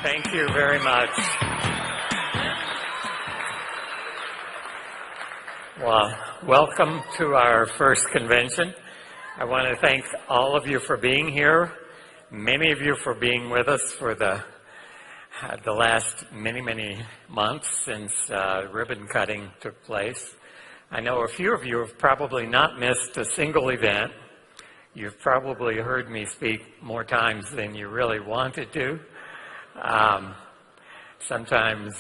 Thank you very much. Well, welcome to our first convention. I want to thank all of you for being here, many of you for being with us for the last many months since ribbon cutting took place. I know a few of you have probably not missed a single event. You've probably heard me speak more times than you really wanted to. Sometimes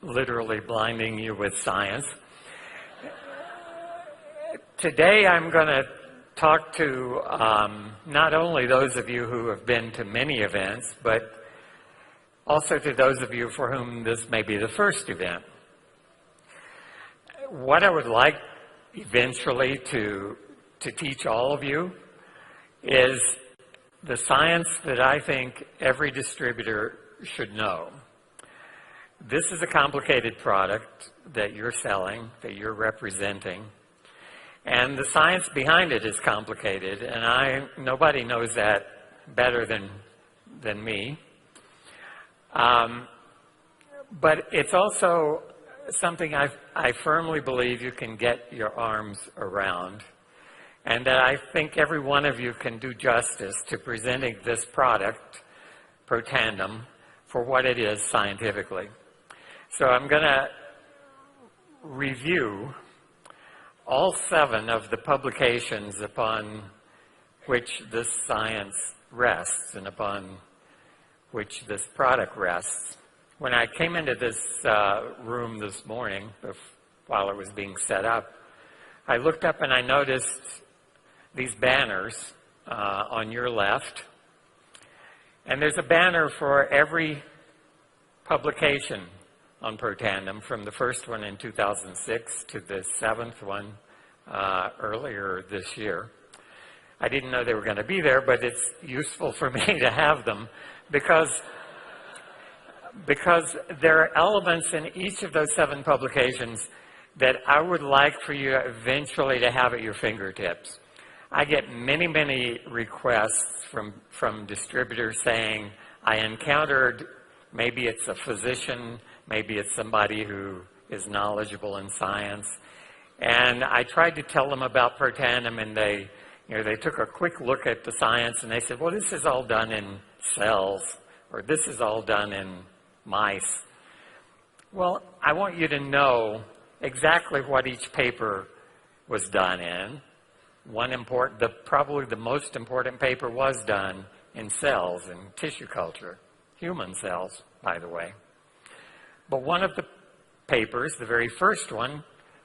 literally blinding you with science. Today I'm going to talk to not only those of you who have been to many events, but also to those of you for whom this may be the first event. What I would like eventually to teach all of you is the science that I think every distributor should know. This is a complicated product that you're selling, that you're representing, and the science behind it is complicated, and nobody knows that better than me. But it's also something I firmly believe you can get your arms around, and that I think every one of you can do justice to presenting this product, Protandim, for what it is scientifically. So I'm going to review all 7 of the publications upon which this science rests and upon which this product rests. When I came into this room this morning, while it was being set up, I looked up and I noticed these banners on your left. And there's a banner for every publication on Protandim, from the first one in 2006 to the 7th one earlier this year. I didn't know they were going to be there, but it's useful for me to have them because there are elements in each of those 7 publications that I would like for you eventually to have at your fingertips. I get many requests from distributors saying, I encountered, maybe it's a physician, maybe it's somebody who is knowledgeable in science, and I tried to tell them about Protandim, and they took a quick look at the science and they said, well, this is all done in cells, or this is all done in mice. Well, I want you to know exactly what each paper was done in. Probably the most important paper was done in cells, in tissue culture, human cells, by the way. But one of the papers, the very first one,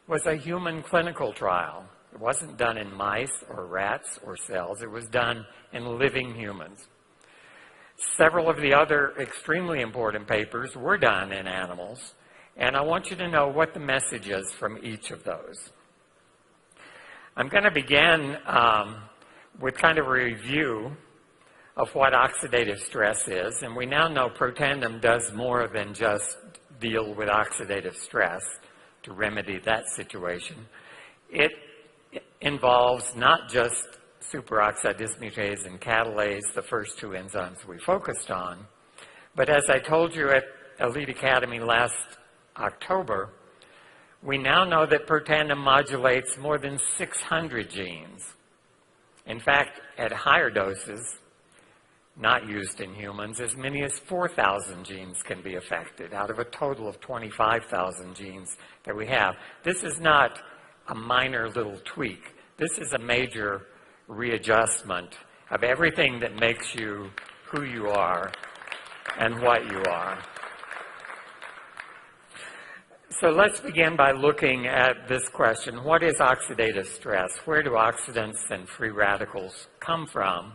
was a human clinical trial. It wasn't done in mice or rats or cells. It was done in living humans. Several of the other extremely important papers were done in animals, and I want you to know what the message is from each of those. I'm going to begin with kind of a review of what oxidative stress is, and we now know Protandim does more than just deal with oxidative stress to remedy that situation. It involves not just superoxide dismutase and catalase, the first 2 enzymes we focused on, but as I told you at Elite Academy last October, we now know that Protandim modulates more than 600 genes. In fact, at higher doses, not used in humans, as many as 4,000 genes can be affected out of a total of 25,000 genes that we have. This is not a minor little tweak. This is a major readjustment of everything that makes you who you are and what you are. So let's begin by looking at this question. What is oxidative stress? Where do oxidants and free radicals come from?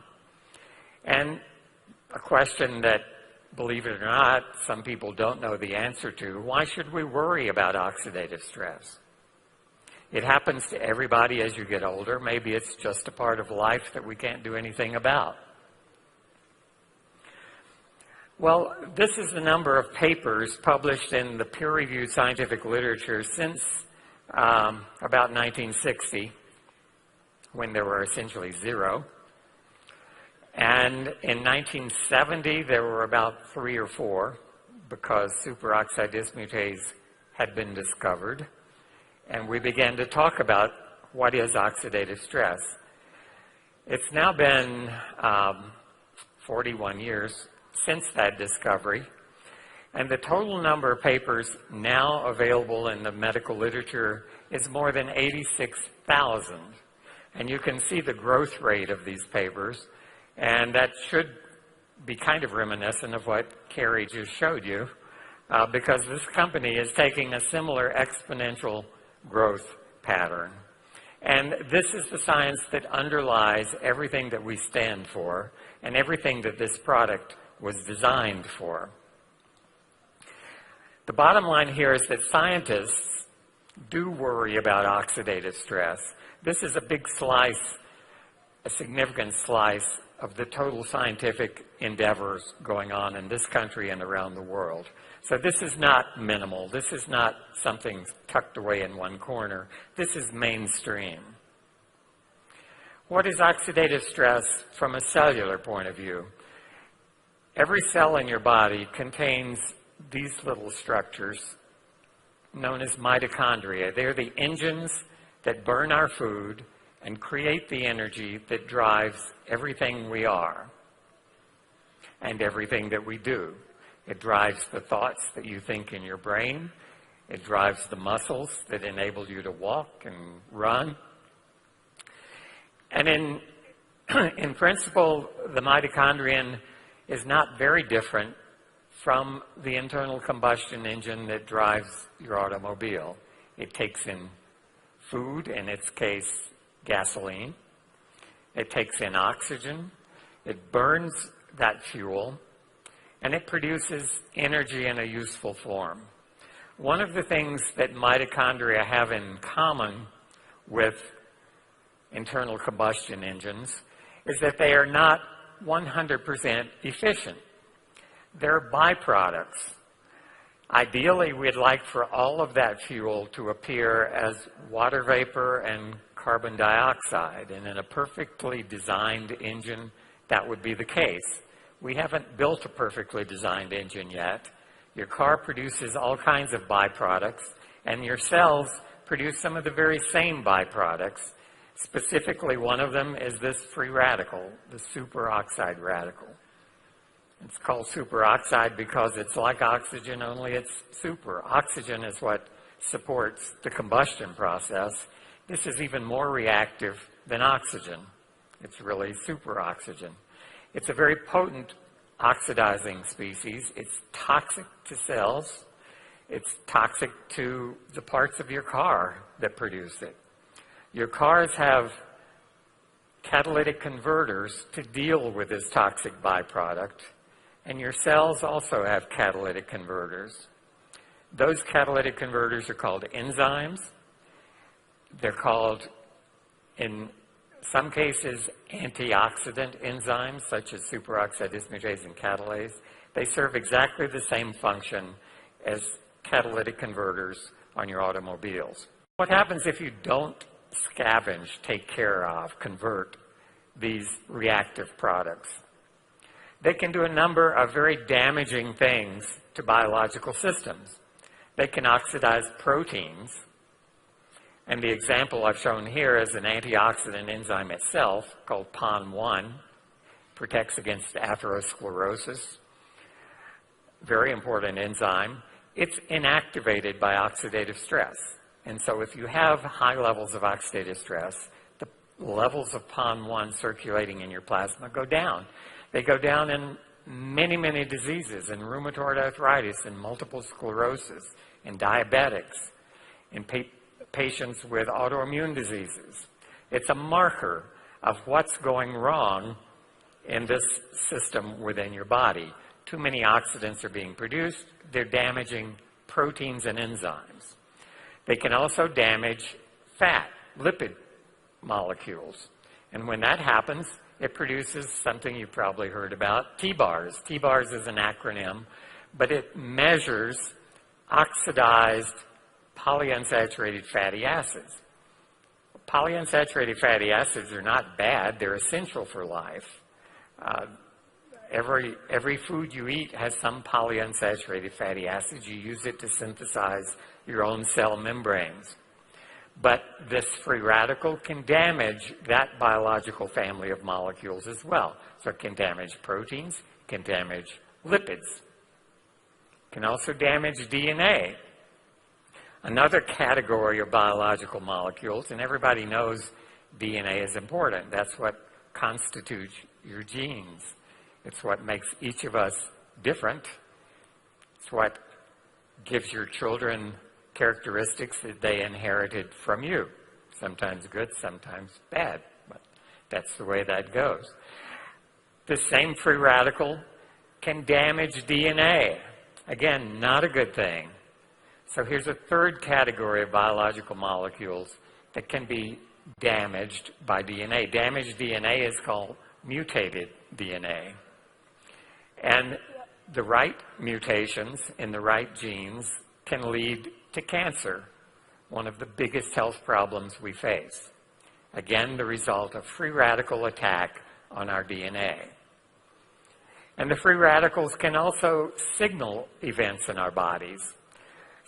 And a question that, believe it or not, some people don't know the answer to. Why should we worry about oxidative stress? It happens to everybody as you get older. Maybe it's just a part of life that we can't do anything about. Well, this is the number of papers published in the peer-reviewed scientific literature since about 1960, when there were essentially 0. And in 1970, there were about 3 or 4 because superoxide dismutase had been discovered. And we began to talk about what is oxidative stress. It's now been 41 years since that discovery. And the total number of papers now available in the medical literature is more than 86,000. And you can see the growth rate of these papers. And that should be kind of reminiscent of what Carrie just showed you, because this company is taking a similar exponential growth pattern. And this is the science that underlies everything that we stand for and everything that this product was designed for. The bottom line here is that scientists do worry about oxidative stress. This is a big slice, a significant slice of the total scientific endeavors going on in this country and around the world. So this is not minimal. This is not something tucked away in one corner. This is mainstream. What is oxidative stress from a cellular point of view? Every cell in your body contains these little structures known as mitochondria. They're the engines that burn our food and create the energy that drives everything we are and everything that we do. It drives the thoughts that you think in your brain. It drives the muscles that enable you to walk and run. And in principle, the mitochondrion is not very different from the internal combustion engine that drives your automobile. It takes in food, in its case, gasoline. It takes in oxygen. It burns that fuel, and it produces energy in a useful form. One of the things that mitochondria have in common with internal combustion engines is that they are not 100% efficient. They're byproducts. Ideally, we'd like for all of that fuel to appear as water vapor and carbon dioxide, and in a perfectly designed engine, that would be the case. We haven't built a perfectly designed engine yet. Your car produces all kinds of byproducts, and your cells produce some of the very same byproducts. Specifically, one of them is this free radical, the superoxide radical. It's called superoxide because it's like oxygen, only it's super. Oxygen is what supports the combustion process. This is even more reactive than oxygen. It's really superoxygen. It's a very potent oxidizing species. It's toxic to cells. It's toxic to the parts of your car that produce it. Your cars have catalytic converters to deal with this toxic byproduct, and your cells also have catalytic converters. Those catalytic converters are called enzymes. They're called, in some cases, antioxidant enzymes, such as superoxide dismutase and catalase. They serve exactly the same function as catalytic converters on your automobiles. What happens if you don't scavenge, take care of, convert these reactive products? They can do a number of very damaging things to biological systems. They can oxidize proteins, and the example I've shown here is an antioxidant enzyme itself called PON1, protects against atherosclerosis, very important enzyme. It's inactivated by oxidative stress. And so if you have high levels of oxidative stress, the levels of PON1 circulating in your plasma go down. They go down in many, many diseases, in rheumatoid arthritis, in multiple sclerosis, in diabetics, in patients with autoimmune diseases. It's a marker of what's going wrong in this system within your body. Too many oxidants are being produced. They're damaging proteins and enzymes. They can also damage fat, lipid molecules. And when that happens, it produces something you've probably heard about, T-bars. T-bars is an acronym, but it measures oxidized polyunsaturated fatty acids. Polyunsaturated fatty acids are not bad. They're essential for life. Every food you eat has some polyunsaturated fatty acids. You use it to synthesize your own cell membranes. But this free radical can damage that biological family of molecules as well. So it can damage proteins, can damage lipids, can also damage DNA. Another category of biological molecules, and everybody knows DNA is important. That's what constitutes your genes. It's what makes each of us different. It's what gives your children characteristics that they inherited from you. Sometimes good, sometimes bad, but that's the way that goes. The same free radical can damage DNA. Again, not a good thing. So here's a third category of biological molecules that can be damaged by DNA. Damaged DNA is called mutated DNA. And the right mutations in the right genes can lead to cancer, one of the biggest health problems we face. Again, the result of free radical attack on our DNA. And the free radicals can also signal events in our bodies.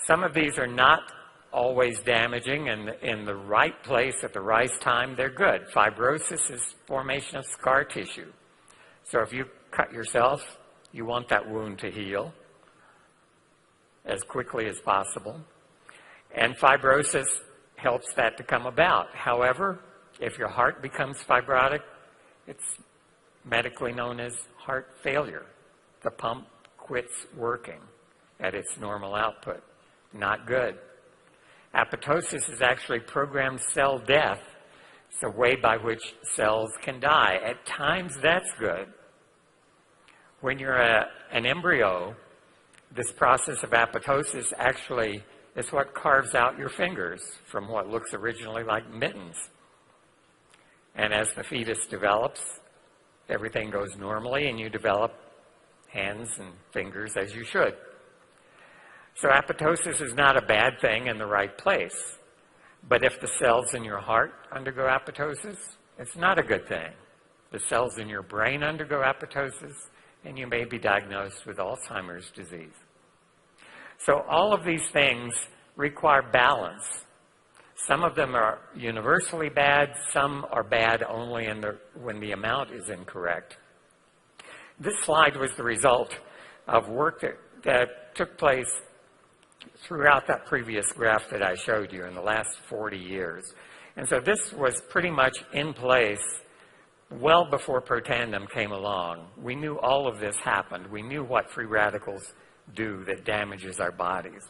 Some of these are not always damaging, and in the right place at the right time, they're good. Fibrosis is formation of scar tissue. So if you cut yourself, you want that wound to heal as quickly as possible. And fibrosis helps that to come about. However, if your heart becomes fibrotic, it's medically known as heart failure. The pump quits working at its normal output. Not good. Apoptosis is actually programmed cell death. It's a way by which cells can die. At times, that's good. When you're an embryo, this process of apoptosis actually is what carves out your fingers from what looks originally like mittens. And as the fetus develops, everything goes normally, and you develop hands and fingers as you should. So apoptosis is not a bad thing in the right place. But if the cells in your heart undergo apoptosis, it's not a good thing. The cells in your brain undergo apoptosis, and you may be diagnosed with Alzheimer's disease. So all of these things require balance. Some of them are universally bad, some are bad only when the amount is incorrect. This slide was the result of work that took place throughout that previous graph that I showed you in the last 40 years. And so this was pretty much in place well before Protandim came along. We knew all of this happened. We knew what free radicals do that damages our bodies.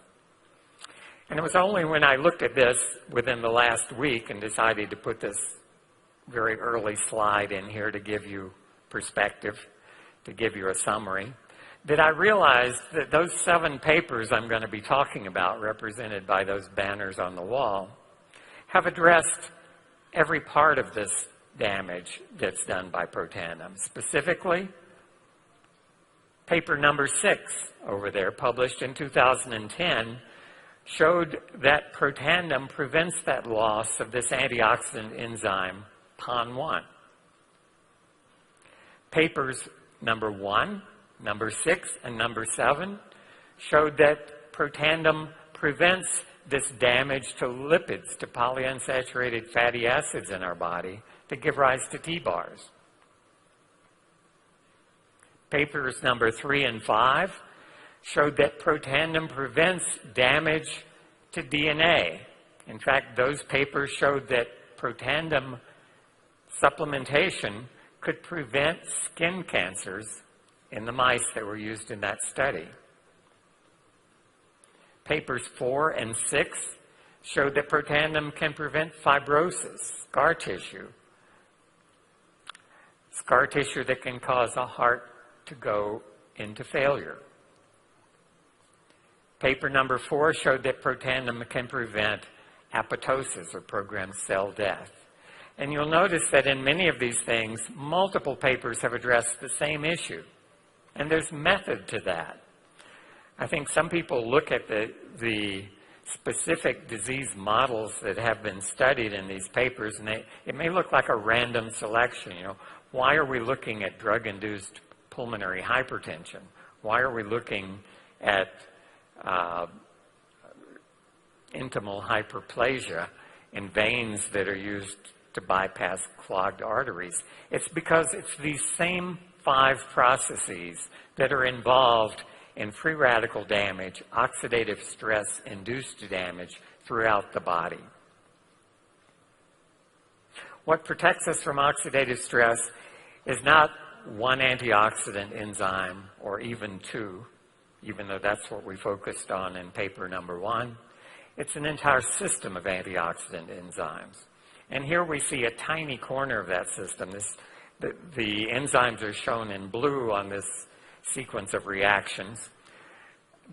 And it was only when I looked at this within the last week and decided to put this very early slide in here to give you perspective, to give you a summary, that I realized that those 7 papers I'm going to be talking about, represented by those banners on the wall, have addressed every part of this damage that's done by Protandim. Specifically, paper number 6 over there, published in 2010, showed that Protandim prevents that loss of this antioxidant enzyme, PON1. Papers number 1, number 6, and number 7 showed that Protandim prevents this damage to lipids, to polyunsaturated fatty acids in our body that give rise to T-bars. Papers number 3 and 5 showed that Protandim prevents damage to DNA. In fact, those papers showed that Protandim supplementation could prevent skin cancers in the mice that were used in that study. Papers 4 and 6 showed that Protandim can prevent fibrosis, scar tissue that can cause a heart to go into failure. Paper number 4 showed that Protandim can prevent apoptosis, or programmed cell death. And you'll notice that in many of these things, multiple papers have addressed the same issue. And there's method to that. I think some people look at the specific disease models that have been studied in these papers, and it may look like a random selection. Why are we looking at drug-induced pulmonary hypertension? Why are we looking at intimal hyperplasia in veins that are used to bypass clogged arteries? It's because it's these same 5 processes that are involved in free radical damage, oxidative stress-induced damage throughout the body. What protects us from oxidative stress is not one antioxidant enzyme or even 2, even though that's what we focused on in paper number 1. It's an entire system of antioxidant enzymes. And here we see a tiny corner of that system. The enzymes are shown in blue on this sequence of reactions.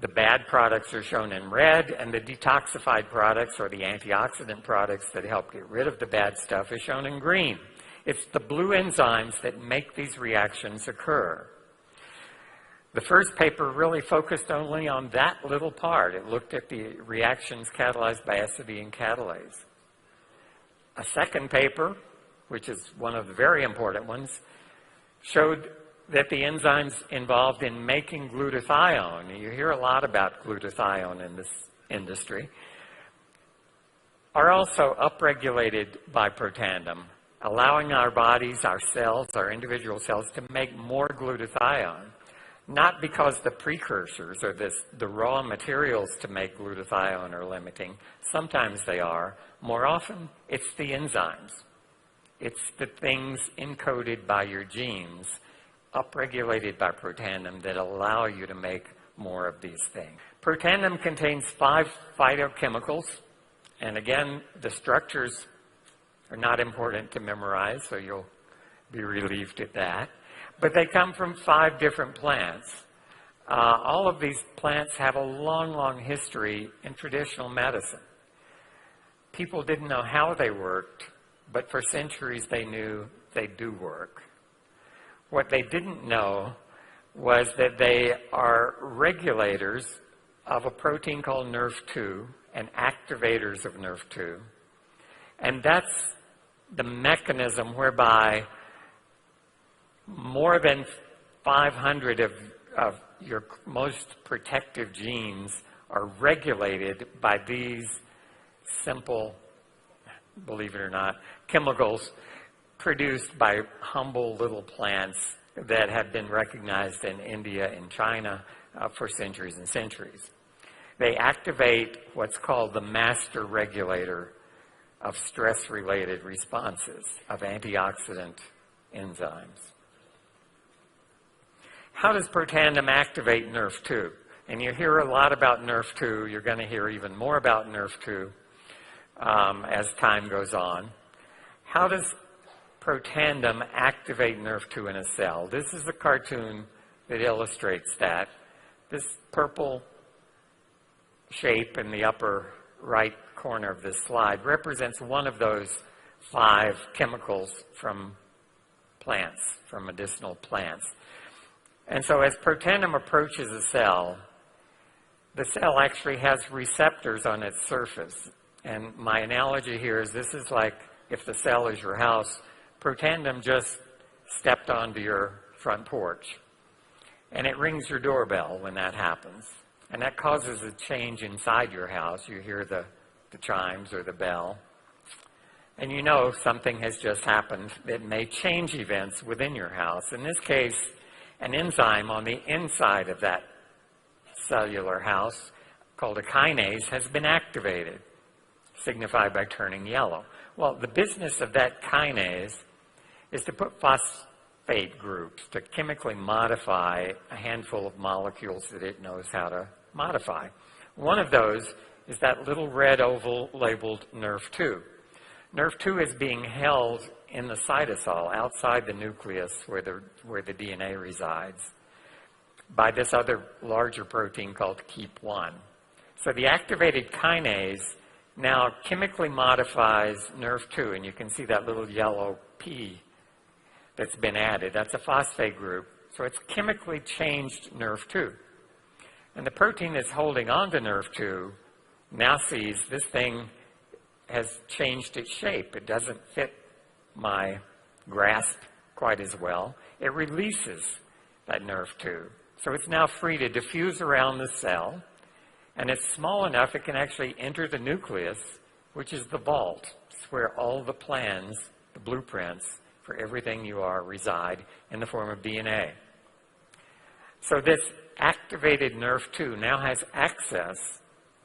The bad products are shown in red, and the detoxified products, or the antioxidant products that help get rid of the bad stuff, is shown in green. It's the blue enzymes that make these reactions occur. The first paper really focused only on that little part. It looked at the reactions catalyzed by acetylene catalase. A second paper, which is one of the very important ones, showed that the enzymes involved in making glutathione, you hear a lot about glutathione in this industry, are also upregulated by Protandim, allowing our bodies, our cells, our individual cells to make more glutathione. Not because the precursors or the raw materials to make glutathione are limiting. Sometimes they are. More often, it's the enzymes. It's the things encoded by your genes, upregulated by Protandim, that allow you to make more of these things. Protandim contains 5 phytochemicals, and again, the structures are not important to memorize, so you'll be relieved at that. But they come from 5 different plants. All of these plants have a long, long history in traditional medicine. People didn't know how they worked, but for centuries they knew they do work. What they didn't know was that they are regulators of a protein called NRF2 and activators of NRF2. And that's the mechanism whereby more than 500 of your most protective genes are regulated by these simple, believe it or not, chemicals produced by humble little plants that have been recognized in India and China for centuries and centuries. They activate what's called the master regulator of stress-related responses, of antioxidant enzymes. How does Protandim activate NRF2? And you hear a lot about NRF2. You're going to hear even more about NRF2 as time goes on. How does Protandim activate NRF2 in a cell? This is a cartoon that illustrates that. This purple shape in the upper right corner of this slide represents one of those 5 chemicals from plants, from medicinal plants. And so as Protandim approaches a cell, the cell actually has receptors on its surface. And my analogy here is this is like if the cell is your house, Protandim just stepped onto your front porch. And it rings your doorbell when that happens. And that causes a change inside your house. You hear the chimes or the bell. And you know something has just happened that may change events within your house. In this case, an enzyme on the inside of that cellular house called a kinase has been activated, signified by turning yellow. Well, the business of that kinase is to put phosphate groups, to chemically modify a handful of molecules that it knows how to modify. One of those is that little red oval labeled NRF2. NRF2 is being held in the cytosol, outside the nucleus where the DNA resides, by this other larger protein called KEAP1. So the activated kinase now chemically modifies NRF2, and you can see that little yellow P that's been added. That's a phosphate group. So it's chemically changed NRF2. And the protein that's holding on to NRF2 now sees this thing has changed its shape. It doesn't fit my grasp quite as well. It releases that Nerf2. So it's now free to diffuse around the cell, and it's small enough it can actually enter the nucleus, which is the vault. It's where all the plans, the blueprints for everything you are reside in the form of DNA. So this activated Nerf2 now has access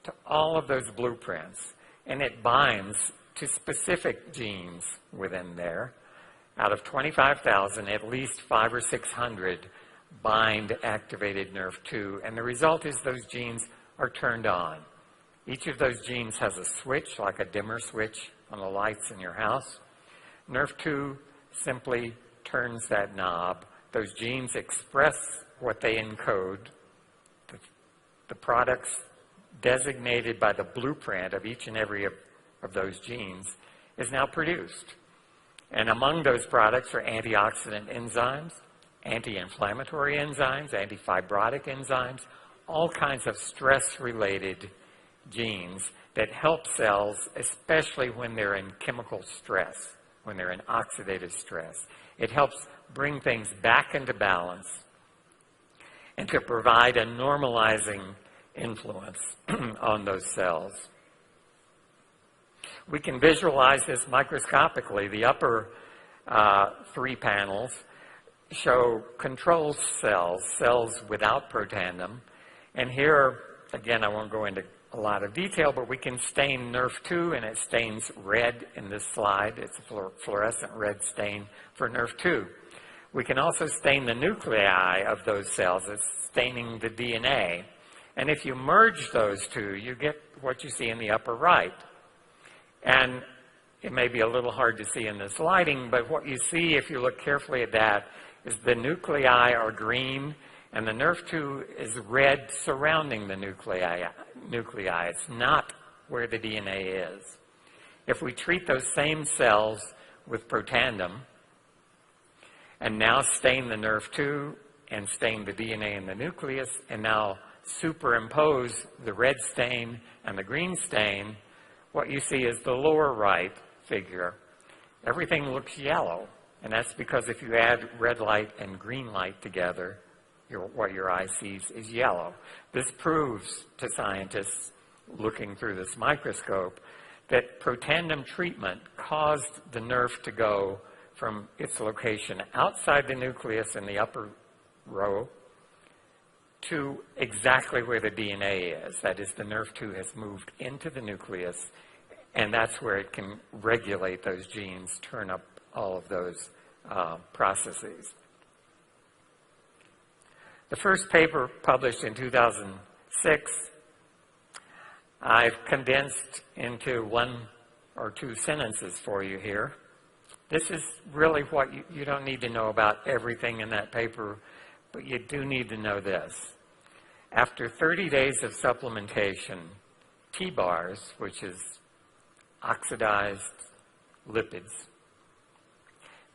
to all of those blueprints, and it binds to specific genes within there. Out of 25,000, at least 500 or 600 bind activated Nerf2, and the result is those genes are turned on. Each of those genes has a switch, like a dimmer switch on the lights in your house. Nerf2 simply turns that knob. Those genes express what they encode. The products designated by the blueprint of each and every of those genes is now produced. And among those products are antioxidant enzymes, anti-inflammatory enzymes, antifibrotic enzymes, all kinds of stress-related genes that help cells, especially when they're in chemical stress, when they're in oxidative stress. It helps bring things back into balance and to provide a normalizing influence on those cells. We can visualize this microscopically. The upper three panels show control cells, cells without Protandim. And here, again, I won't go into a lot of detail, but we can stain Nerf2, and it stains red in this slide. It's a fluorescent red stain for Nerf2. We can also stain the nuclei of those cells. It's staining the DNA. And if you merge those two, you get what you see in the upper right. And it may be a little hard to see in this lighting, but what you see if you look carefully at that is the nuclei are green, and the Nerf2 is red surrounding the nuclei. It's not where the DNA is. If we treat those same cells with Protandim and now stain the Nerf2 and stain the DNA in the nucleus and now superimpose the red stain and the green stain, what you see is the lower right figure. Everything looks yellow, and that's because if you add red light and green light together, what your eye sees is yellow. This proves to scientists looking through this microscope that Protandim treatment caused the nerve to go from its location outside the nucleus in the upper row to exactly where the DNA is. That is, the Nerf2 has moved into the nucleus, and that's where it can regulate those genes, turn up all of those processes. The first paper published in 2006, I've condensed into one or two sentences for you here. This is really what you don't need to know about everything in that paper, but you do need to know this. After 30 days of supplementation, T-bars, which is oxidized lipids,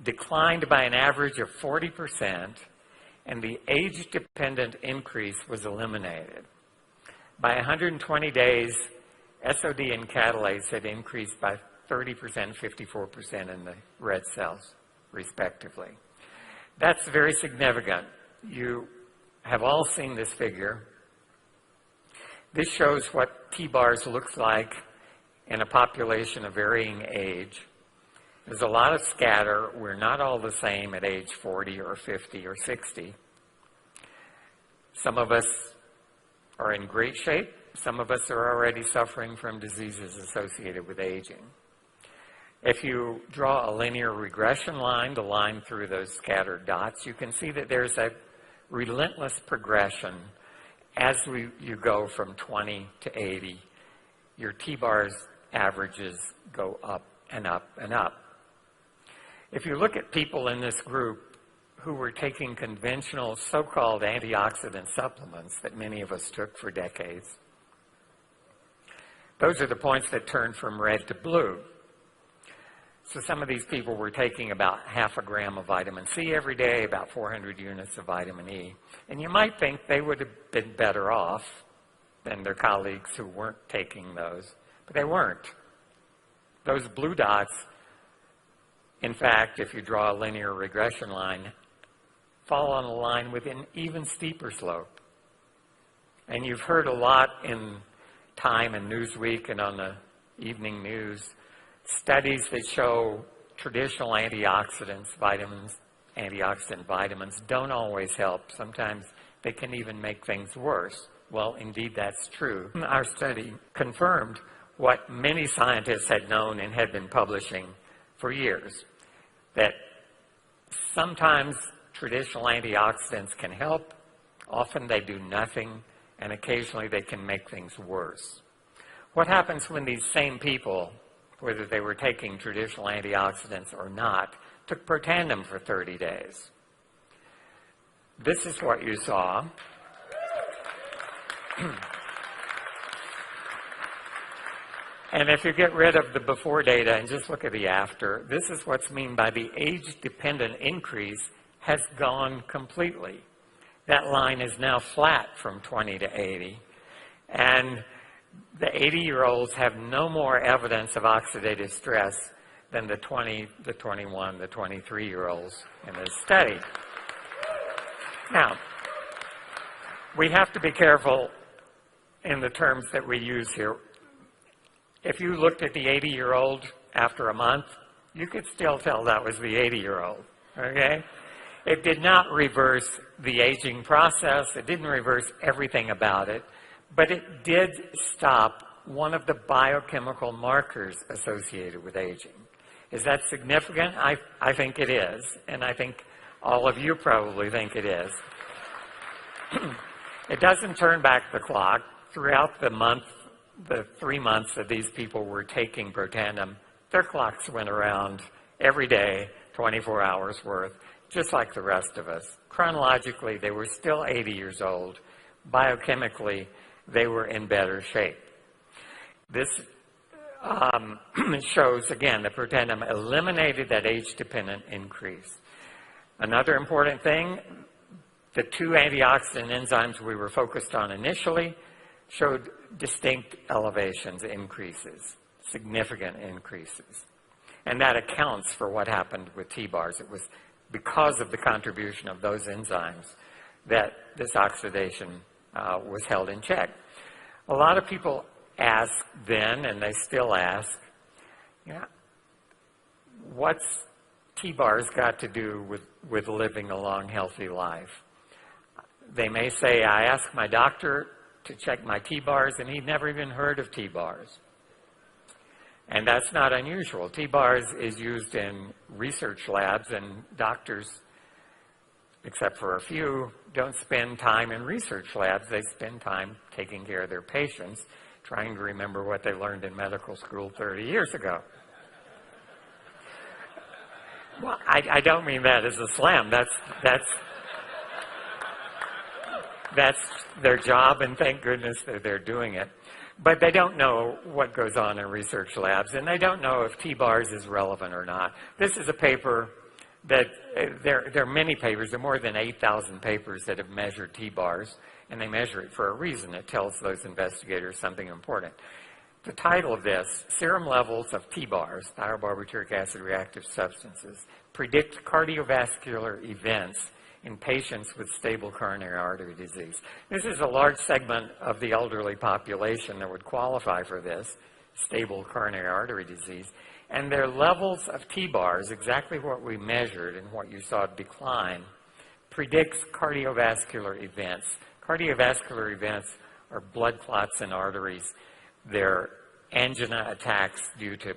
declined by an average of 40%, and the age-dependent increase was eliminated. By 120 days, SOD and catalase had increased by 30%, 54% in the red cells, respectively. That's very significant. You have all seen this figure. This shows what T-bars looks like in a population of varying age. There's a lot of scatter. We're not all the same at age 40 or 50 or 60. Some of us are in great shape. Some of us are already suffering from diseases associated with aging. If you draw a linear regression line, the line through those scattered dots, you can see that there's a relentless progression as you go from 20 to 80. Your T-bars averages go up and up and up. If you look at people in this group who were taking conventional so-called antioxidant supplements that many of us took for decades, those are the points that turn from red to blue. So some of these people were taking about half a gram of vitamin C every day, about 400 units of vitamin E. And you might think they would have been better off than their colleagues who weren't taking those. But they weren't. Those blue dots, in fact, if you draw a linear regression line, fall on a line with an even steeper slope. And you've heard a lot in Time and Newsweek and on the evening news, studies that show traditional antioxidants, antioxidant vitamins don't always help. Sometimes they can even make things worse. Well, indeed, that's true. Our study confirmed what many scientists had known and had been publishing for years, that sometimes traditional antioxidants can help, often they do nothing, and occasionally they can make things worse. What happens when these same people, whether they were taking traditional antioxidants or not, took Protandim for 30 days? This is what you saw. And if you get rid of the before data and just look at the after, this is what's meant by the age-dependent increase has gone completely. That line is now flat from 20 to 80. And the 80-year-olds have no more evidence of oxidative stress than the 20, the 21, the 23-year-olds in this study. Now, we have to be careful in the terms that we use here. If you looked at the 80-year-old after a month, you could still tell that was the 80-year-old, okay? It did not reverse the aging process. It didn't reverse everything about it, but it did stop one of the biochemical markers associated with aging. Is that significant? I think it is, and I think all of you probably think it is. It doesn't turn back the clock. Throughout the month, the 3 months that these people were taking Protandim, their clocks went around every day, 24 hours worth, just like the rest of us. Chronologically, they were still 80 years old. Biochemically, they were in better shape. This shows, again, that Protandim eliminated that age-dependent increase. Another important thing, the two antioxidant enzymes we were focused on initially showed distinct elevations, increases, significant increases. And that accounts for what happened with T-bars. It was because of the contribution of those enzymes that this oxidation was held in check. A lot of people asked then, and they still ask, what's T-bars got to do with living a long, healthy life? They may say, I asked my doctor to check my T-bars, and he'd never even heard of T-bars. And that's not unusual. T-bars is used in research labs, and doctors, except for a few, don't spend time in research labs. They spend time taking care of their patients, trying to remember what they learned in medical school 30 years ago. Well, I don't mean that as a slam. That's their job, and thank goodness that they're doing it. But they don't know what goes on in research labs, and they don't know if T-bars is relevant or not. This is a paper that, there are many papers, there are more than 8,000 papers that have measured T-bars, and they measure it for a reason. It tells those investigators something important. The title of this, Serum Levels of T-bars, thiobarbituric acid reactive substances, predict cardiovascular events in patients with stable coronary artery disease. This is a large segment of the elderly population that would qualify for this, stable coronary artery disease. And their levels of T-bars, exactly what we measured and what you saw decline, predicts cardiovascular events. Cardiovascular events are blood clots in arteries. They're angina attacks due to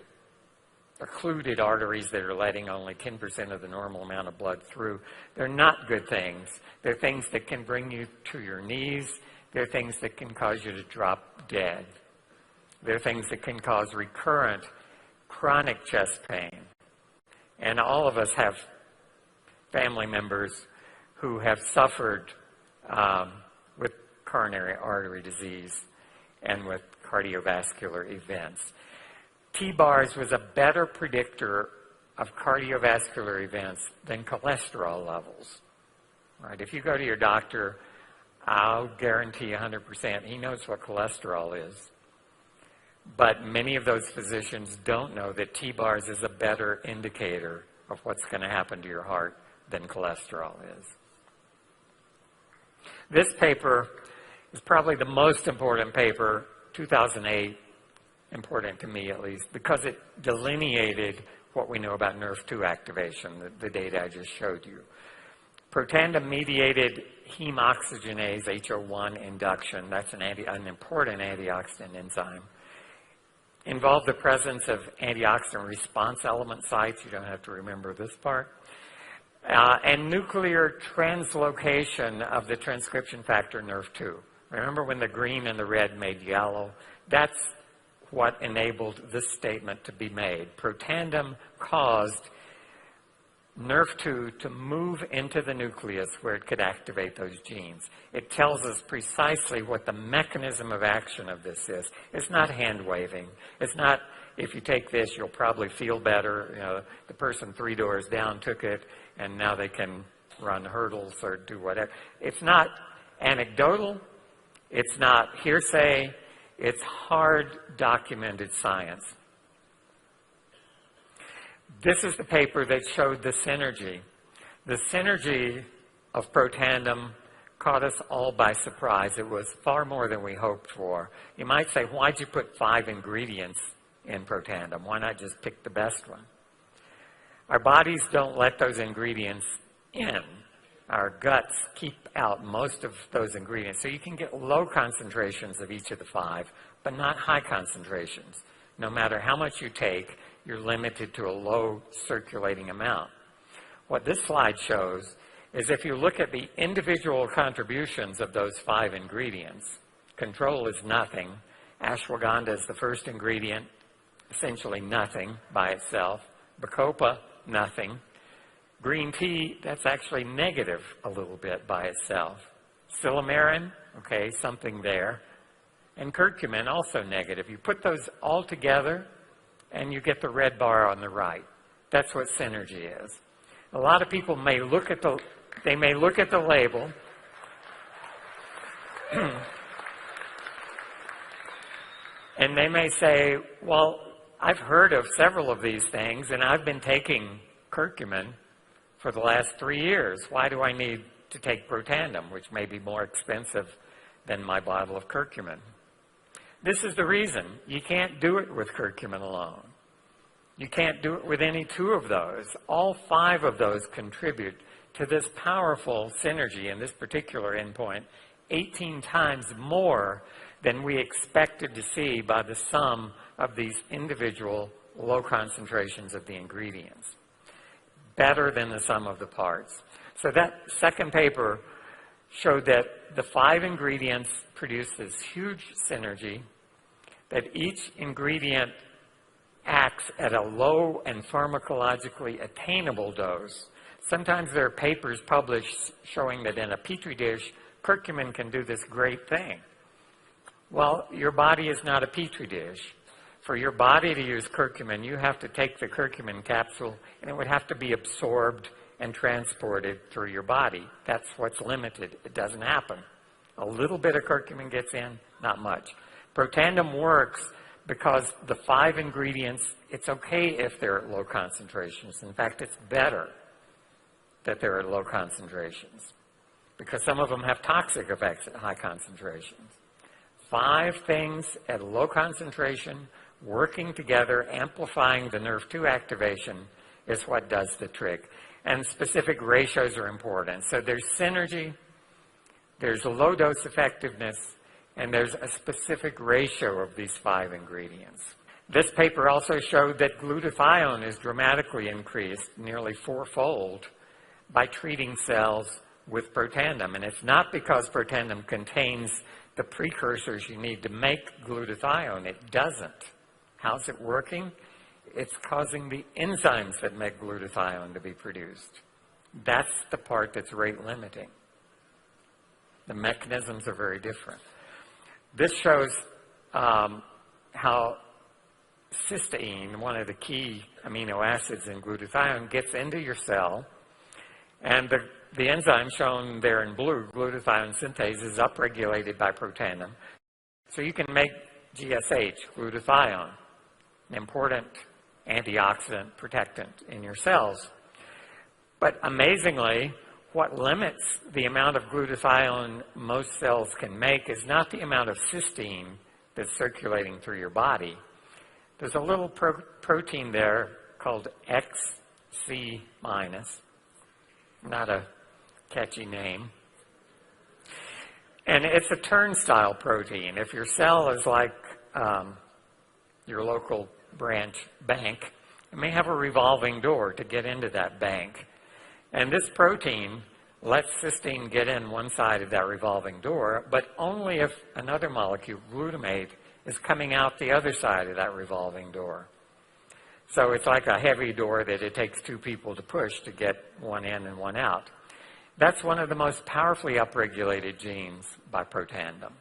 occluded arteries that are letting only 10% of the normal amount of blood through. They're not good things. They're things that can bring you to your knees. They're things that can cause you to drop dead. They're things that can cause recurrent chronic chest pain. And all of us have family members who have suffered with coronary artery disease and with cardiovascular events. T-bars was a better predictor of cardiovascular events than cholesterol levels. Right? If you go to your doctor, I'll guarantee 100% he knows what cholesterol is. But many of those physicians don't know that T-bars is a better indicator of what's going to happen to your heart than cholesterol is. This paper is probably the most important paper, 2008, important to me at least, because it delineated what we know about NRF2 activation, the data I just showed you. Protandim-mediated heme oxygenase, HO1 induction, that's an important antioxidant enzyme, involved the presence of antioxidant response element sites. You don't have to remember this part. And nuclear translocation of the transcription factor NRF2. Remember when the green and the red made yellow? That's what enabled this statement to be made. Protandim caused NRF2 to move into the nucleus where it could activate those genes. It tells us precisely what the mechanism of action of this is. It's not hand waving. It's not, if you take this, you'll probably feel better. You know, the person 3 doors down took it, and now they can run hurdles or do whatever. It's not anecdotal. It's not hearsay. It's hard documented science. This is the paper that showed the synergy. The synergy of Protandim caught us all by surprise. It was far more than we hoped for. You might say, why'd you put 5 ingredients in Protandim? Why not just pick the best one? Our bodies don't let those ingredients in. Our guts keep out most of those ingredients. So you can get low concentrations of each of the 5, but not high concentrations. No matter how much you take, you're limited to a low circulating amount. What this slide shows is if you look at the individual contributions of those 5 ingredients, control is nothing. Ashwagandha is the first ingredient, essentially nothing by itself. Bacopa, nothing. Green tea, that's actually negative a little bit by itself. Silymarin, okay, something there. And curcumin, also negative. You put those all together, and you get the red bar on the right. That's what synergy is. A lot of people may look at the label and they may say, well, I've heard of several of these things, and I've been taking curcumin for the last 3 years. Why do I need to take Protandim, which may be more expensive than my bottle of curcumin? This is the reason. You can't do it with curcumin alone. You can't do it with any 2 of those. All 5 of those contribute to this powerful synergy in this particular endpoint, 18 times more than we expected to see by the sum of these individual low concentrations of the ingredients. Better than the sum of the parts. So that second paper showed that the 5 ingredients produce this huge synergy, that each ingredient acts at a low and pharmacologically attainable dose. Sometimes there are papers published showing that in a petri dish, curcumin can do this great thing. Well, your body is not a petri dish. For your body to use curcumin, you have to take the curcumin capsule, and it would have to be absorbed and transported through your body. That's what's limited. It doesn't happen. A little bit of curcumin gets in, not much. Protandim works because the 5 ingredients, it's okay if they're at low concentrations. In fact, it's better that they're at low concentrations because some of them have toxic effects at high concentrations. 5 things at a low concentration working together, amplifying the NRF2 activation is what does the trick. And specific ratios are important. So there's synergy, there's a low dose effectiveness, and there's a specific ratio of these 5 ingredients. This paper also showed that glutathione is dramatically increased, nearly 4-fold, by treating cells with Protandim. And it's not because Protandim contains the precursors you need to make glutathione. It doesn't. How's it working? It's causing the enzymes that make glutathione to be produced. That's the part that's rate limiting. The mechanisms are very different. This shows how cysteine, one of the key amino acids in glutathione, gets into your cell, and the enzyme shown there in blue, glutathione synthase, is upregulated by Protandim. So you can make GSH, glutathione, an important antioxidant protectant in your cells. But amazingly, what limits the amount of glutathione most cells can make is not the amount of cysteine that's circulating through your body. There's a little protein there called XC-, not a catchy name. And it's a turnstile protein. If your cell is like your local branch bank, it may have a revolving door to get into that bank. And this protein lets cysteine get in one side of that revolving door, but only if another molecule, glutamate, is coming out the other side of that revolving door. So it's like a heavy door that it takes two people to push to get one in and one out. That's one of the most powerfully upregulated genes by Protandim.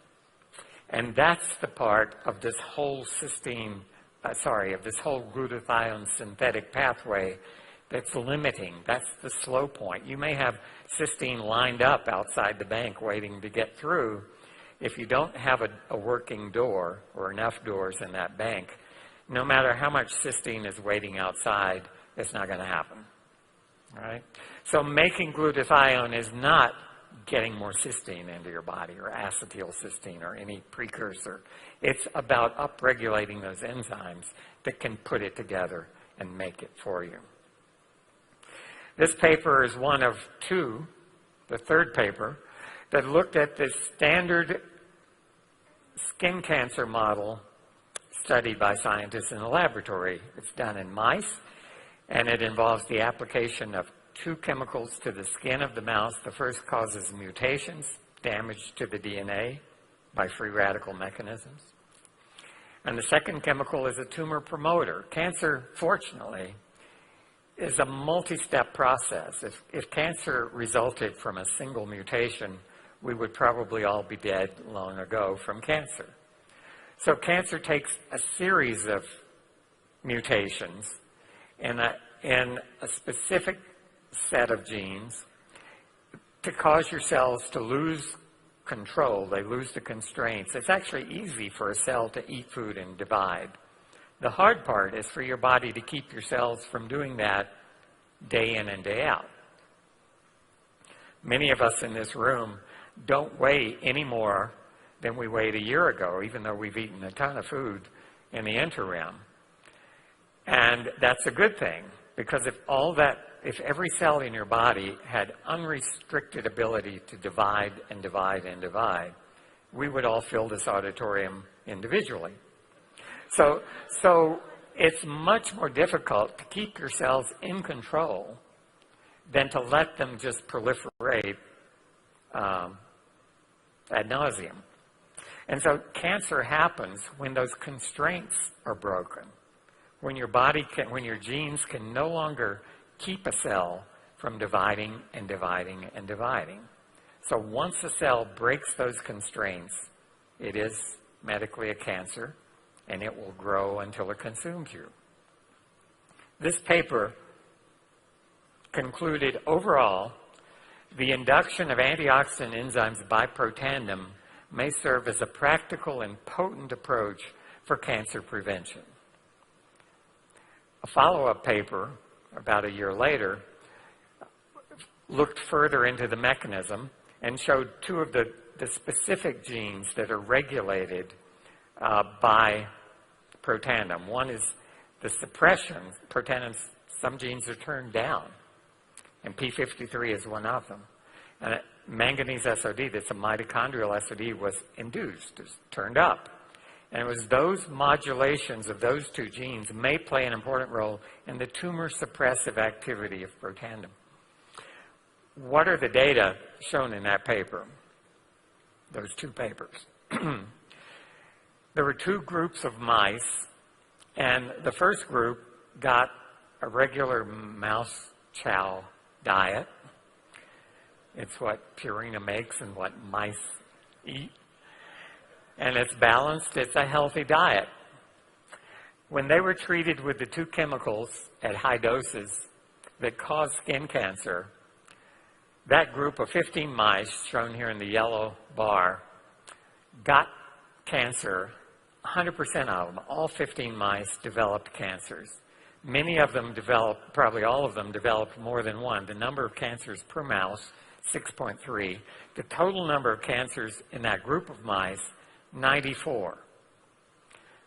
And that's the part of this whole of this whole glutathione synthetic pathway that's limiting. That's the slow point. You may have cysteine lined up outside the bank waiting to get through. If you don't have a working door or enough doors in that bank, no matter how much cysteine is waiting outside, it's not going to happen. All right? So making glutathione is not getting more cysteine into your body or acetylcysteine or any precursor. It's about upregulating those enzymes that can put it together and make it for you. This paper is one of two, the third paper, that looked at the standard skin cancer model studied by scientists in a laboratory. It's done in mice, and it involves the application of two chemicals to the skin of the mouse. The first causes mutations, damage to the DNA by free radical mechanisms. And the second chemical is a tumor promoter. Cancer, fortunately, is a multi-step process. If cancer resulted from a single mutation, we would probably all be dead long ago from cancer. So cancer takes a series of mutations in a specific set of genes to cause your cells to lose control. They lose the constraints. It's actually easy for a cell to eat food and divide. The hard part is for your body to keep your cells from doing that day in and day out. Many of us in this room don't weigh any more than we weighed a year ago, even though we've eaten a ton of food in the interim. And that's a good thing, because if every cell in your body had unrestricted ability to divide and divide and divide, we would all fill this auditorium individually. So it's much more difficult to keep your cells in control than to let them just proliferate ad nauseum. And so cancer happens when those constraints are broken, when your genes can no longer keep a cell from dividing and dividing and dividing. So once a cell breaks those constraints, it is medically a cancer, and it will grow until it consumes you. This paper concluded overall, the induction of antioxidant enzymes by Protandim may serve as a practical and potent approach for cancer prevention. A follow-up paper, about a year later, looked further into the mechanism and showed two of the specific genes that are regulated by Protandim. One is the suppression. Protandim, some genes are turned down, and P53 is one of them. And manganese SOD, that's a mitochondrial SOD, was induced, is turned up. And it was those modulations of those two genes may play an important role in the tumor suppressive activity of Protandim. What are the data shown in that paper? Those two papers. There were two groups of mice, and the first group got a regular mouse chow diet. It's what Purina makes and what mice eat. And it's balanced, it's a healthy diet. When they were treated with the two chemicals at high doses that cause skin cancer, That group of 15 mice, shown here in the yellow bar, got cancer. 100% of them, all 15 mice, developed cancers. Many of them developed, probably all of them developed more than one. The number of cancers per mouse, 6.3. The total number of cancers in that group of mice, 94.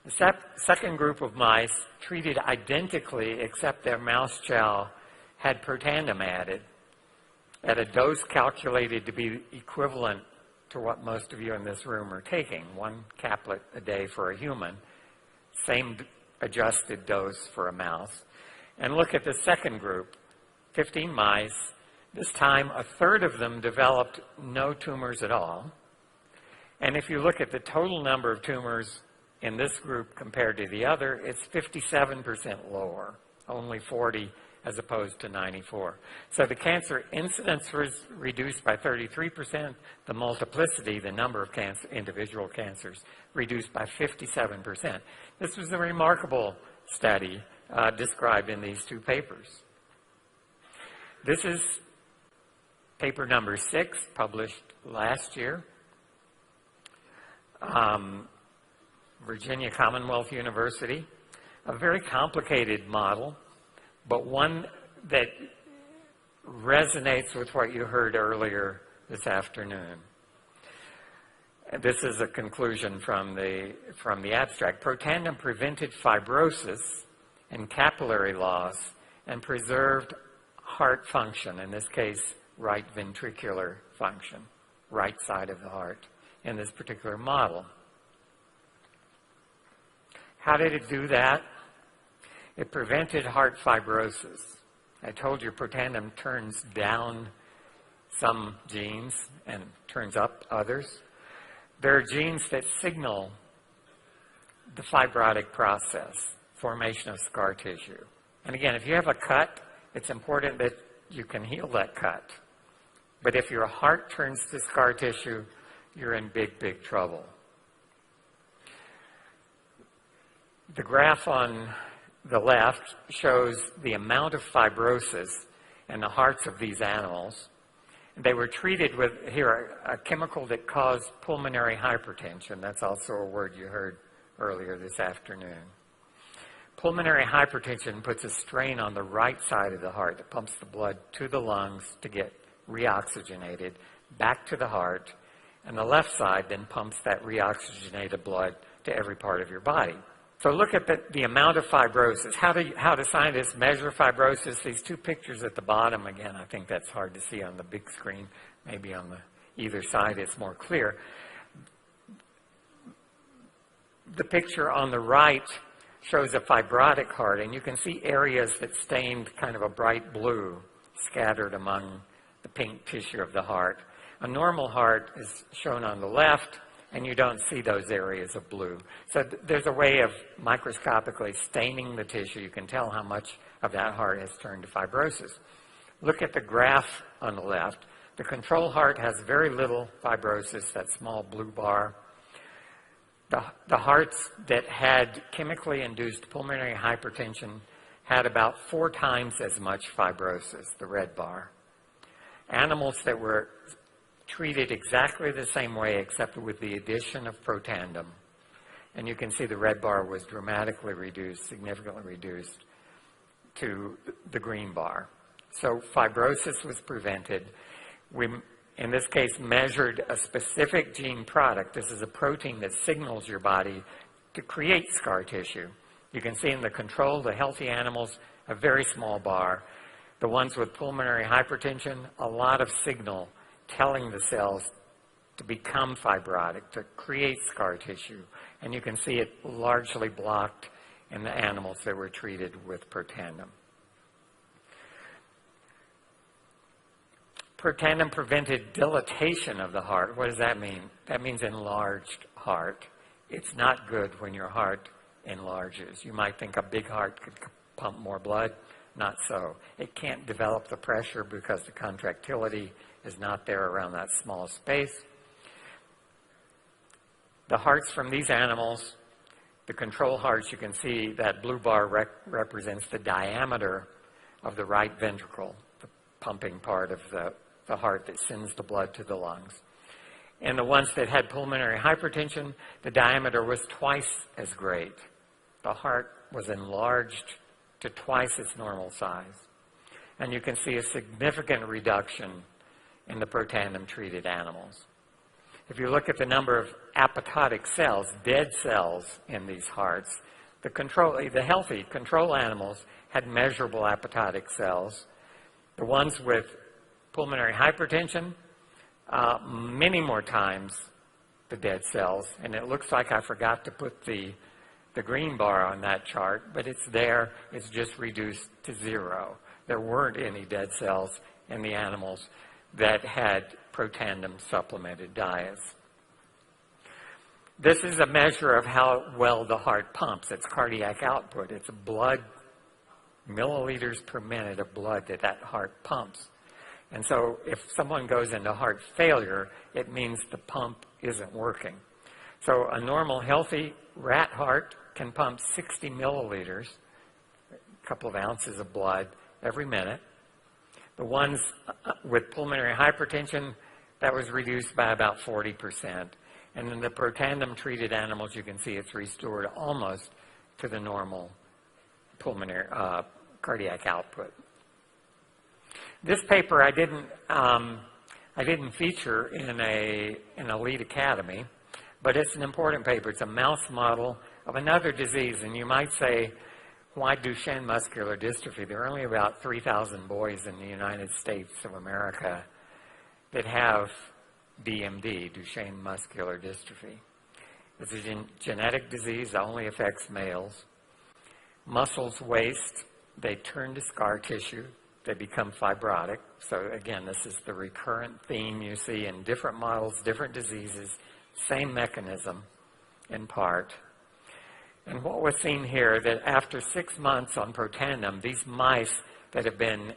The second group of mice, treated identically except their mouse chow had Protandim added at a dose calculated to be equivalent to what most of you in this room are taking, 1 caplet a day for a human, same adjusted dose for a mouse. And look at the second group, 15 mice. This time, a third of them developed no tumors at all. And if you look at the total number of tumors in this group compared to the other, it's 57% lower, only 40 as opposed to 94. So the cancer incidence was reduced by 33%. The multiplicity, the number of individual cancers, reduced by 57%. This was a remarkable study described in these two papers. This is paper number 6, published last year. Virginia Commonwealth University. A very complicated model, but one that resonates with what you heard earlier this afternoon. This is a conclusion from the abstract. Protandim prevented fibrosis and capillary loss and preserved heart function, in this case, right ventricular function, right side of the heart, in this particular model. How did it do that? It prevented heart fibrosis. I told you Protandim turns down some genes and turns up others. There are genes that signal the fibrotic process, formation of scar tissue. And again, if you have a cut, it's important that you can heal that cut. But if your heart turns to scar tissue, you're in big, big trouble. The graph on the left shows the amount of fibrosis in the hearts of these animals. They were treated with, here, a chemical that caused pulmonary hypertension. That's also a word you heard earlier this afternoon. Pulmonary hypertension puts a strain on the right side of the heart that pumps the blood to the lungs to get reoxygenated back to the heart, and the left side then pumps that reoxygenated blood to every part of your body. So look at the amount of fibrosis. How do scientists measure fibrosis? These two pictures at the bottom, again, I think that's hard to see on the big screen. Maybe on either side it's more clear. The picture on the right shows a fibrotic heart, and you can see areas that stained kind of a bright blue scattered among the pink tissue of the heart. A normal heart is shown on the left, and you don't see those areas of blue. So there's a way of microscopically staining the tissue. You can tell how much of that heart has turned to fibrosis. Look at the graph on the left. The control heart has very little fibrosis, that small blue bar. The hearts that had chemically induced pulmonary hypertension had about 4 times as much fibrosis, the red bar. Animals that were treated exactly the same way except with the addition of Protandim. And you can see the red bar was dramatically reduced, significantly reduced to the green bar. So fibrosis was prevented. We, in this case, measured a specific gene product. This is a protein that signals your body to create scar tissue. You can see in the control, the healthy animals, a very small bar. The ones with pulmonary hypertension, a lot of signal telling the cells to become fibrotic, to create scar tissue. And you can see it largely blocked in the animals that were treated with Protandim. Protandim prevented dilatation of the heart. What does that mean? That means enlarged heart. It's not good when your heart enlarges. You might think a big heart could pump more blood. Not so. It can't develop the pressure because the contractility is not there around that small space. The hearts from these animals, the control hearts, you can see that blue bar represents the diameter of the right ventricle, the pumping part of the the heart that sends the blood to the lungs. In the ones that had pulmonary hypertension, the diameter was twice as great. The heart was enlarged to twice its normal size. And you can see a significant reduction in the Protandim-treated animals. If you look at the number of apoptotic cells, dead cells in these hearts, the healthy control animals had measurable apoptotic cells. The ones with pulmonary hypertension, many more times the dead cells. And it looks like I forgot to put the green bar on that chart, but it's there. It's just reduced to 0. There weren't any dead cells in the animals that had Protandim supplemented diets. This is a measure of how well the heart pumps. It's cardiac output. It's blood, milliliters per minute of blood that heart pumps. And so if someone goes into heart failure, it means the pump isn't working. So a normal, healthy rat heart can pump 60 milliliters, a couple of ounces of blood, every minute. The ones with pulmonary hypertension, that was reduced by about 40%. And in the Protandim-treated animals, you can see it's restored almost to the normal pulmonary cardiac output. This paper I didn't feature in an elite academy, but it's an important paper. It's a mouse model of another disease, and you might say, why Duchenne muscular dystrophy? There are only about 3,000 boys in the United States of America that have DMD, Duchenne muscular dystrophy. It's a genetic disease that only affects males. Muscles waste, they turn to scar tissue, they become fibrotic. So again, this is the recurrent theme you see in different models, different diseases, same mechanism in part. And what was seen here, that after 6 months on Protandim, these mice that have been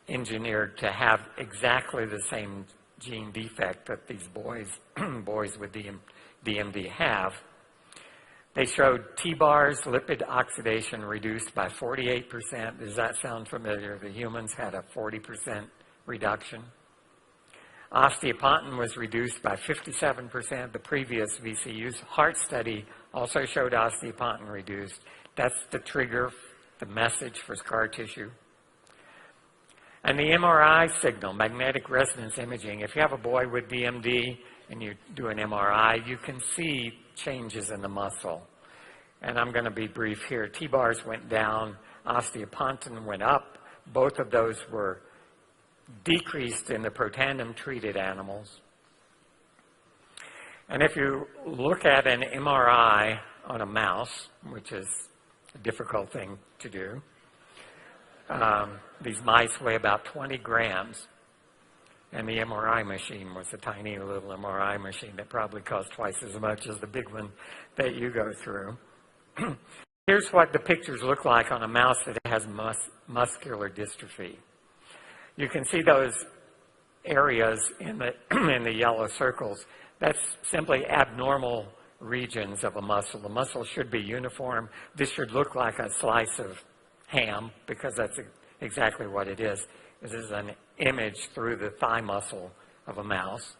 engineered to have exactly the same gene defect that these boys with DMD have, they showed T-bars, lipid oxidation reduced by 48%. Does that sound familiar? The humans had a 40% reduction. Osteopontin was reduced by 57%. The previous VCU's heart study also showed osteopontin reduced. That's the trigger, the message for scar tissue. And the MRI signal, magnetic resonance imaging, if you have a boy with DMD and you do an MRI, you can see changes in the muscle. And I'm going to be brief here. T-bars went down, osteopontin went up. Both of those were decreased in the Protandim-treated animals. And if you look at an MRI on a mouse, which is a difficult thing to do, these mice weigh about 20 grams, and the MRI machine was a tiny little MRI machine that probably cost twice as much as the big one that you go through. Here's what the pictures look like on a mouse that has muscular dystrophy. You can see those areas in the yellow circles. That's simply abnormal regions of a muscle. The muscle should be uniform. This should look like a slice of ham, because that's exactly what it is. This is an image through the thigh muscle of a mouse.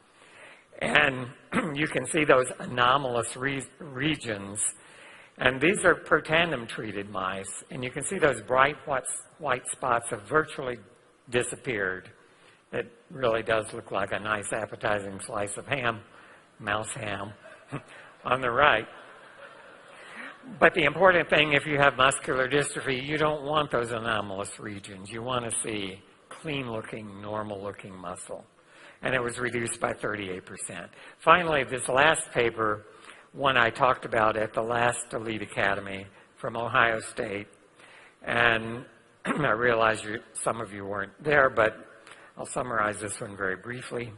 And you can see those anomalous regions. And these are Protandim-treated mice. And you can see those bright white spots have virtually disappeared. It really does look like a nice appetizing slice of ham, mouse ham, on the right. But the important thing, if you have muscular dystrophy, you don't want those anomalous regions. You want to see clean-looking, normal-looking muscle. And it was reduced by 38%. Finally, this last paper, one I talked about at the last Elite Academy from Ohio State. And I realize some of you weren't there, but I'll summarize this one very briefly.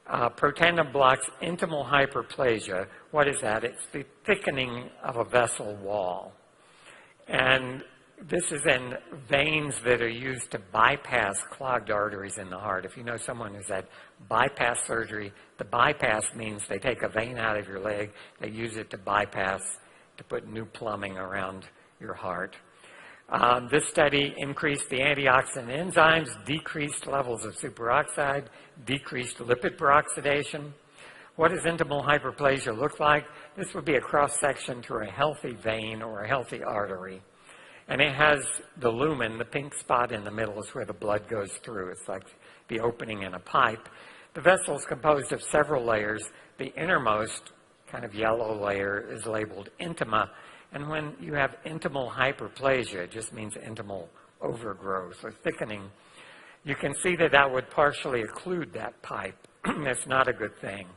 Protandim blocks intimal hyperplasia. What is that? It's the thickening of a vessel wall. And this is in veins that are used to bypass clogged arteries in the heart. If you know someone who's had bypass surgery, the bypass means they take a vein out of your leg, they use it to bypass, to put new plumbing around your heart. This study increased the antioxidant enzymes, decreased levels of superoxide, decreased lipid peroxidation. What does intimal hyperplasia look like? This would be a cross-section through a healthy vein or a healthy artery. And it has the lumen, the pink spot in the middle is where the blood goes through. It's like the opening in a pipe. The vessel is composed of several layers. The innermost kind of yellow layer is labeled intima. And when you have intimal hyperplasia, it just means intimal overgrowth or thickening. You can see that that would partially occlude that pipe. That's not a good thing.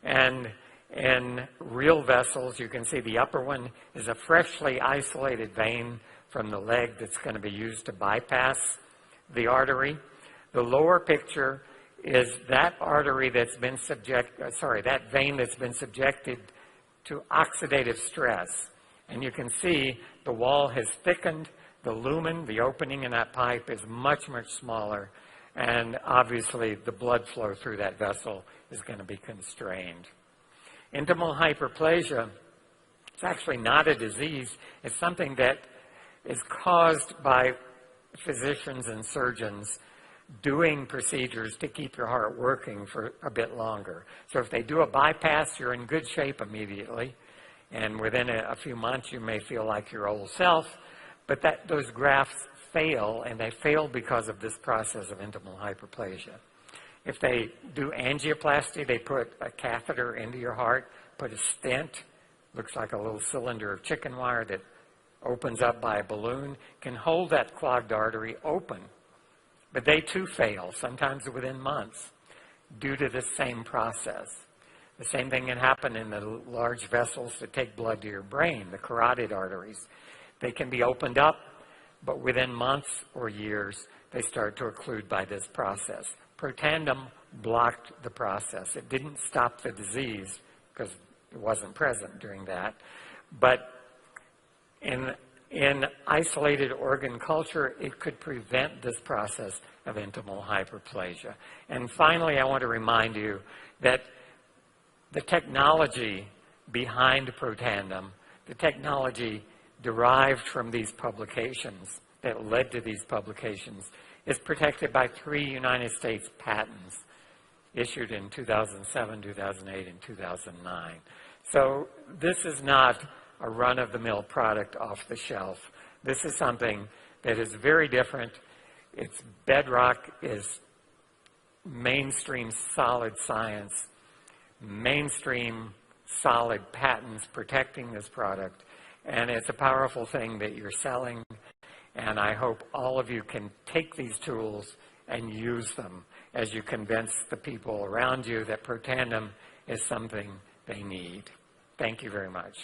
And in real vessels, you can see the upper one is a freshly isolated vein from the leg that's going to be used to bypass the artery. The lower picture is that artery that's been that vein that's been subjected to oxidative stress. And you can see the wall has thickened, the lumen, the opening in that pipe is much, much smaller, and obviously the blood flow through that vessel is going to be constrained. Intimal hyperplasia is actually not a disease. It's something that is caused by physicians and surgeons doing procedures to keep your heart working for a bit longer. So if they do a bypass, you're in good shape immediately. And within a few months, you may feel like your old self. But those grafts fail, and they fail because of this process of intimal hyperplasia. If they do angioplasty, they put a catheter into your heart, put a stent, looks like a little cylinder of chicken wire that opens up by a balloon, can hold that clogged artery open. But they too fail, sometimes within months, due to the same process. The same thing can happen in the large vessels that take blood to your brain, the carotid arteries. They can be opened up, but within months or years, they start to occlude by this process. Protandim blocked the process. It didn't stop the disease because it wasn't present during that. But in isolated organ culture, it could prevent this process of intimal hyperplasia. And finally, I want to remind you that the technology behind Protandim, the technology derived from these publications that led to these publications, is protected by 3 United States patents issued in 2007, 2008, and 2009. So this is not a run-of-the-mill product off the shelf. This is something that is very different. Its bedrock is mainstream solid science, mainstream solid patents protecting this product, and it's a powerful thing that you're selling, and I hope all of you can take these tools and use them as you convince the people around you that Protandim is something they need. Thank you very much.